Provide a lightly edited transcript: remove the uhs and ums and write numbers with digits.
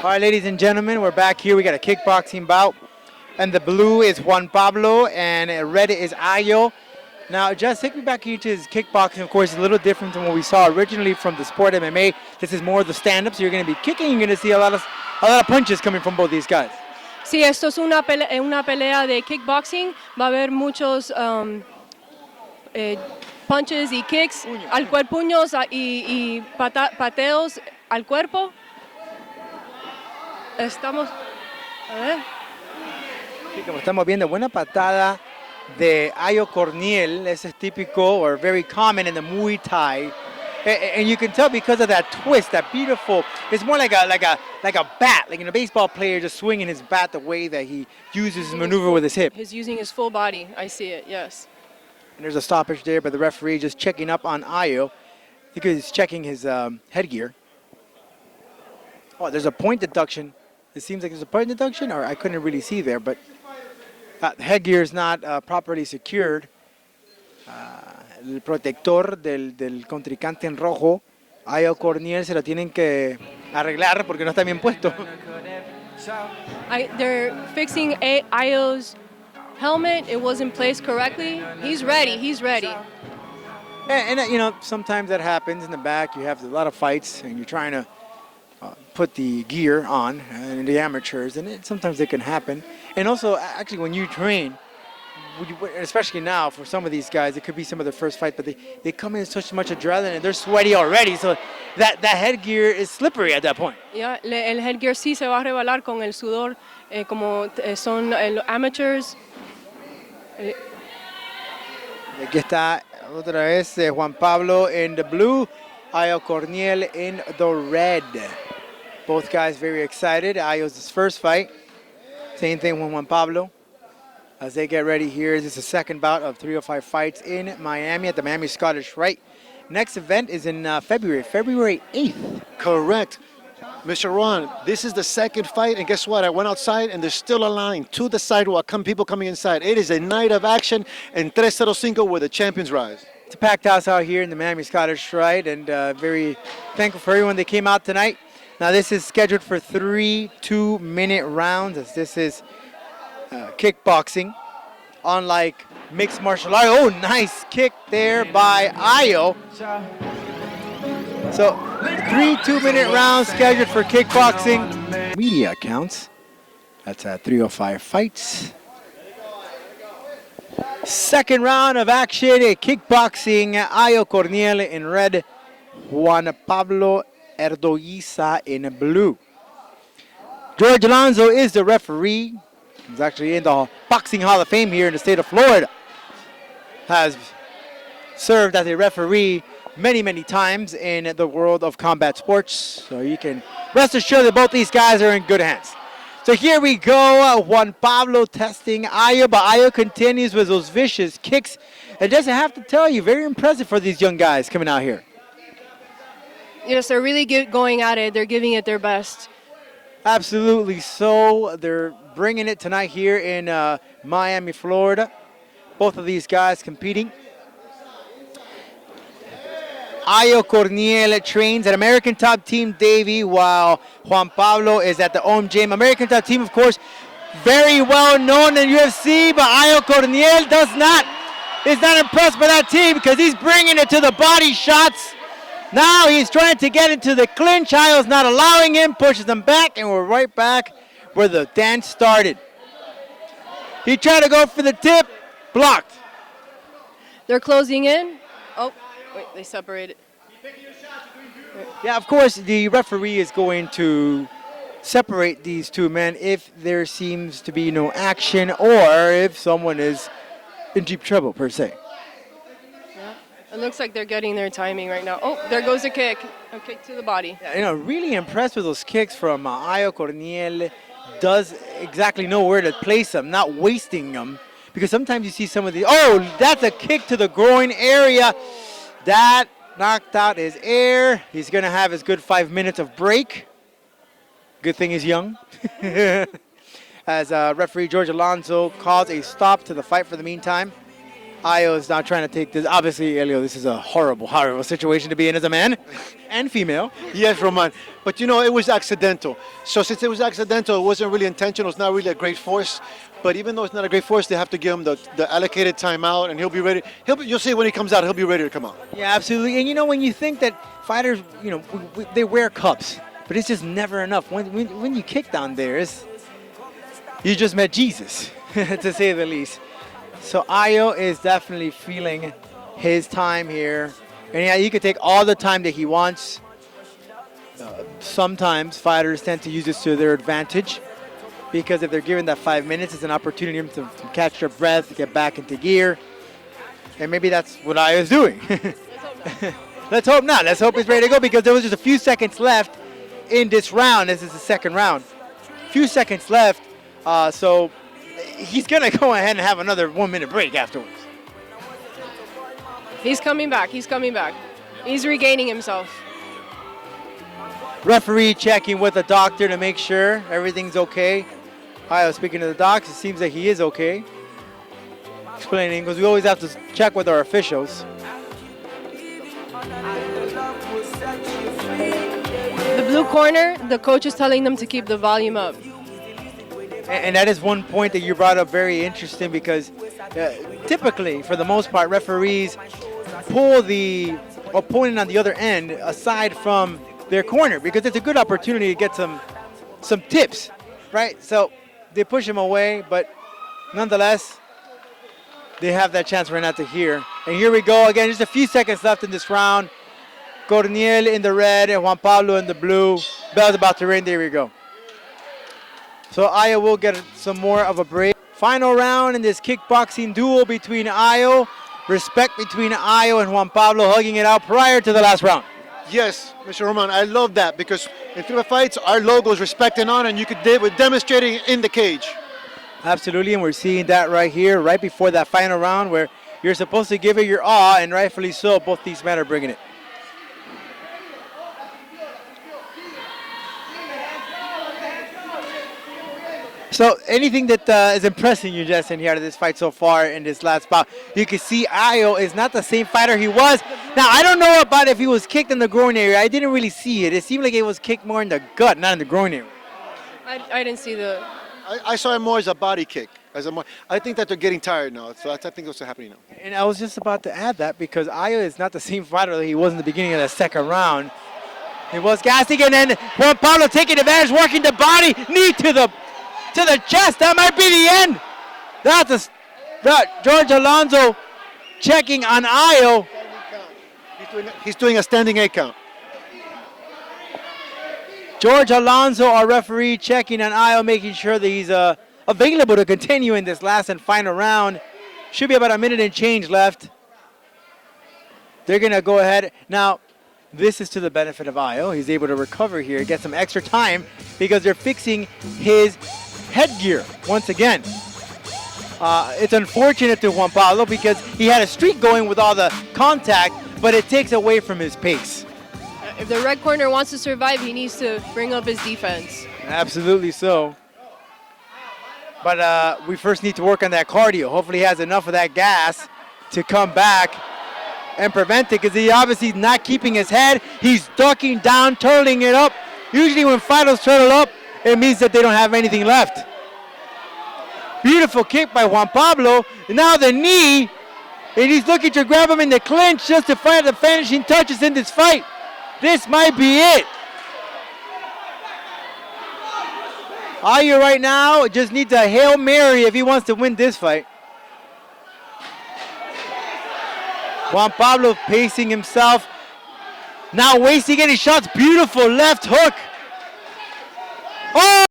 All right, ladies and gentlemen, we're back here. We got a kickboxing bout. And the blue is Juan Pablo, and red is Ayo. Now, just take me back here to his kickboxing. Of course, it's a little different from what we saw originally from the sport MMA. This is more of the stand-up, so you're going to be kicking. You're going to see a lot of punches coming from both these guys. Sí, esto es una pelea de kickboxing. Va a haber muchos punches y kicks al cuerpo, puños y pateos al cuerpo. Estamos, a ver. Sí, como estamos viendo, buena patada de Ayo Corniel. Ese es típico or very common in the Muay Thai. And you can tell because of that twist, that beautiful. It's more like a bat, like a baseball player just swinging his bat the way that he uses his maneuver with his hip. He's using his full body. I see it. Yes. And there's a stoppage there, but the referee just checking up on Ayo. I think he's checking his headgear. Oh, there's a point deduction. It seems like there's a point deduction, or I couldn't really see there, but the headgear is not properly secured. El protector del contrincante en rojo, Ayo Corniel, se lo tienen que arreglar porque no está bien puesto. They're fixing Ayo's helmet. It wasn't placed correctly. He's ready. He's ready. And you know, sometimes that happens in the back. You have a lot of fights, and you're trying to put the gear on in the amateurs, and sometimes it can happen. And also, actually, when you train, especially now for some of these guys, it could be some of their first fight, but they come in with such much adrenaline and they're sweaty already, so that headgear is slippery at that point. Yeah, el headgear sí se va a rebalar con el sudor, como son amateurs. Aquí está otra vez Juan Pablo in the blue, Ayo Corniel in the red. Both guys very excited. Ayo's his first fight. Same thing with Juan Pablo. As they get ready here, this is the second bout of 305 fights in Miami at the Miami Scottish Rite. Next event is in February 8th. Correct. Mr. Ron, this is the second fight, and guess what? I went outside, and there's still a line to the sidewalk, people coming inside. It is a night of action, and 305 where the champions rise. It's a packed house out here in the Miami Scottish Rite, and very thankful for everyone that came out tonight. Now, this is scheduled for 3 2-minute rounds, as this is kickboxing, unlike mixed martial arts. Oh, nice kick there by Ayo. So 3 2-minute rounds scheduled for kickboxing. Media accounts. That's 305 fights. Second round of action, kickboxing. Ayo Corniel in red, Juan Pablo Herdoiza in blue. George Alonso is the referee. He's actually in the Boxing Hall of Fame here in the state of Florida. Has served as a referee many, many times in the world of combat sports. So you can rest assured that both these guys are in good hands. So here we go. Juan Pablo testing Ayo, but Ayo continues with those vicious kicks. And doesn't have to tell you, very impressive for these young guys coming out here. Yes, they're really going at it. They're giving it their best. Absolutely so. They're bringing it tonight here in Miami, Florida. Both of these guys competing. Ayo Corniel trains at American Top Team Davie, while Juan Pablo is at the Om Gym. American Top Team, of course, very well known in UFC, but Ayo Corniel is not impressed by that team because he's bringing it to the body shots. Now he's trying to get into the clinch. Ayo's not allowing him, pushes him back, and we're right back where the dance started. He tried to go for the tip, blocked. They're closing in. Oh, wait, they separated. Yeah, of course, the referee is going to separate these two men if there seems to be no action or if someone is in deep trouble, per se. It looks like they're getting their timing right now. Oh, there goes a kick to the body. Yeah, you know, really impressed with those kicks from Ayo Corniel. Does exactly know where to place them, not wasting them. Because sometimes you see some of the, oh, that's a kick to the groin area. That knocked out his air. He's going to have his good 5 minutes of break. Good thing he's young. As referee George Alonso calls a stop to the fight for the meantime. Ayo is now trying to take this. Obviously, Elio, this is a horrible, horrible situation to be in as a man and female. Yes, Roman. But it was accidental. So since it was accidental, it wasn't really intentional. It's not really a great force. But even though it's not a great force, they have to give him the allocated timeout, and he'll be ready. You'll see when he comes out, he'll be ready to come out. Yeah, absolutely. And when you think that fighters, they wear cups, but it's just never enough. When you kick down there, you just met Jesus, to say the least. So Ayo is definitely feeling his time here. And yeah, he could take all the time that he wants. Sometimes fighters tend to use this to their advantage because if they're given that 5 minutes, it's an opportunity for them to catch their breath, get back into gear. And maybe that's what Ayo is doing. Let's hope not. Let's hope he's ready to go because there was just a few seconds left in this round. This is the second round. Few seconds left. So he's going to go ahead and have another 1 minute break afterwards. He's coming back. He's coming back. He's regaining himself. Referee checking with the doctor to make sure everything's okay. Ayo speaking to the docs. It seems that he is okay. Explaining because we always have to check with our officials. The blue corner, the coach is telling them to keep the volume up. And that is one point that you brought up very interesting because typically, for the most part, referees pull the opponent on the other end aside from their corner because it's a good opportunity to get some tips, right? So they push him away, but nonetheless, they have that chance right now to hear. And here we go again, just a few seconds left in this round. Corniel in the red and Juan Pablo in the blue. Bell's about to ring, there we go. So Ayo will get some more of a break. Final round in this kickboxing duel between Ayo. Respect between Ayo and Juan Pablo hugging it out prior to the last round. Yes, Mr. Roman, I love that because in three fights, our logo is respect and honor, and you could we're demonstrating in the cage. Absolutely, and we're seeing that right here, right before that final round where you're supposed to give it your all, and rightfully so, both these men are bringing it. So anything that is impressing you, Justin, here out of this fight so far in this last bout? You can see Ayo is not the same fighter he was. Now, I don't know about if he was kicked in the groin area. I didn't really see it. It seemed like it was kicked more in the gut, not in the groin area. I didn't see the... I saw it more as a body kick. I think that they're getting tired now. So I think what's happening now. And I was just about to add that because Ayo is not the same fighter that he was in the beginning of the second round. He was gassing, and then Juan Pablo taking advantage, working the body, knee to the chest. That might be the end. That's George Alonso checking on Ayo. He's doing a standing 8 count. George Alonso, our referee, checking on Ayo, making sure that he's available to continue in this last and final round. Should be about a minute and change left. They're going to go ahead. Now, this is to the benefit of Ayo. He's able to recover here, get some extra time because they're fixing his headgear once again. It's unfortunate to Juan Pablo because he had a streak going with all the contact, but it takes away from his pace. If the red corner wants to survive, he needs to bring up his defense. Absolutely so. But we first need to work on that cardio. Hopefully he has enough of that gas to come back and prevent it because he obviously is not keeping his head. He's ducking down, turtling it up. Usually when fighters turtle up, it means that they don't have anything left. Beautiful kick by Juan Pablo. And now the knee. And he's looking to grab him in the clinch just to find the finishing touches in this fight. This might be it. Ayo right now just needs a Hail Mary if he wants to win this fight. Juan Pablo pacing himself. Now wasting any shots. Beautiful left hook. Oh!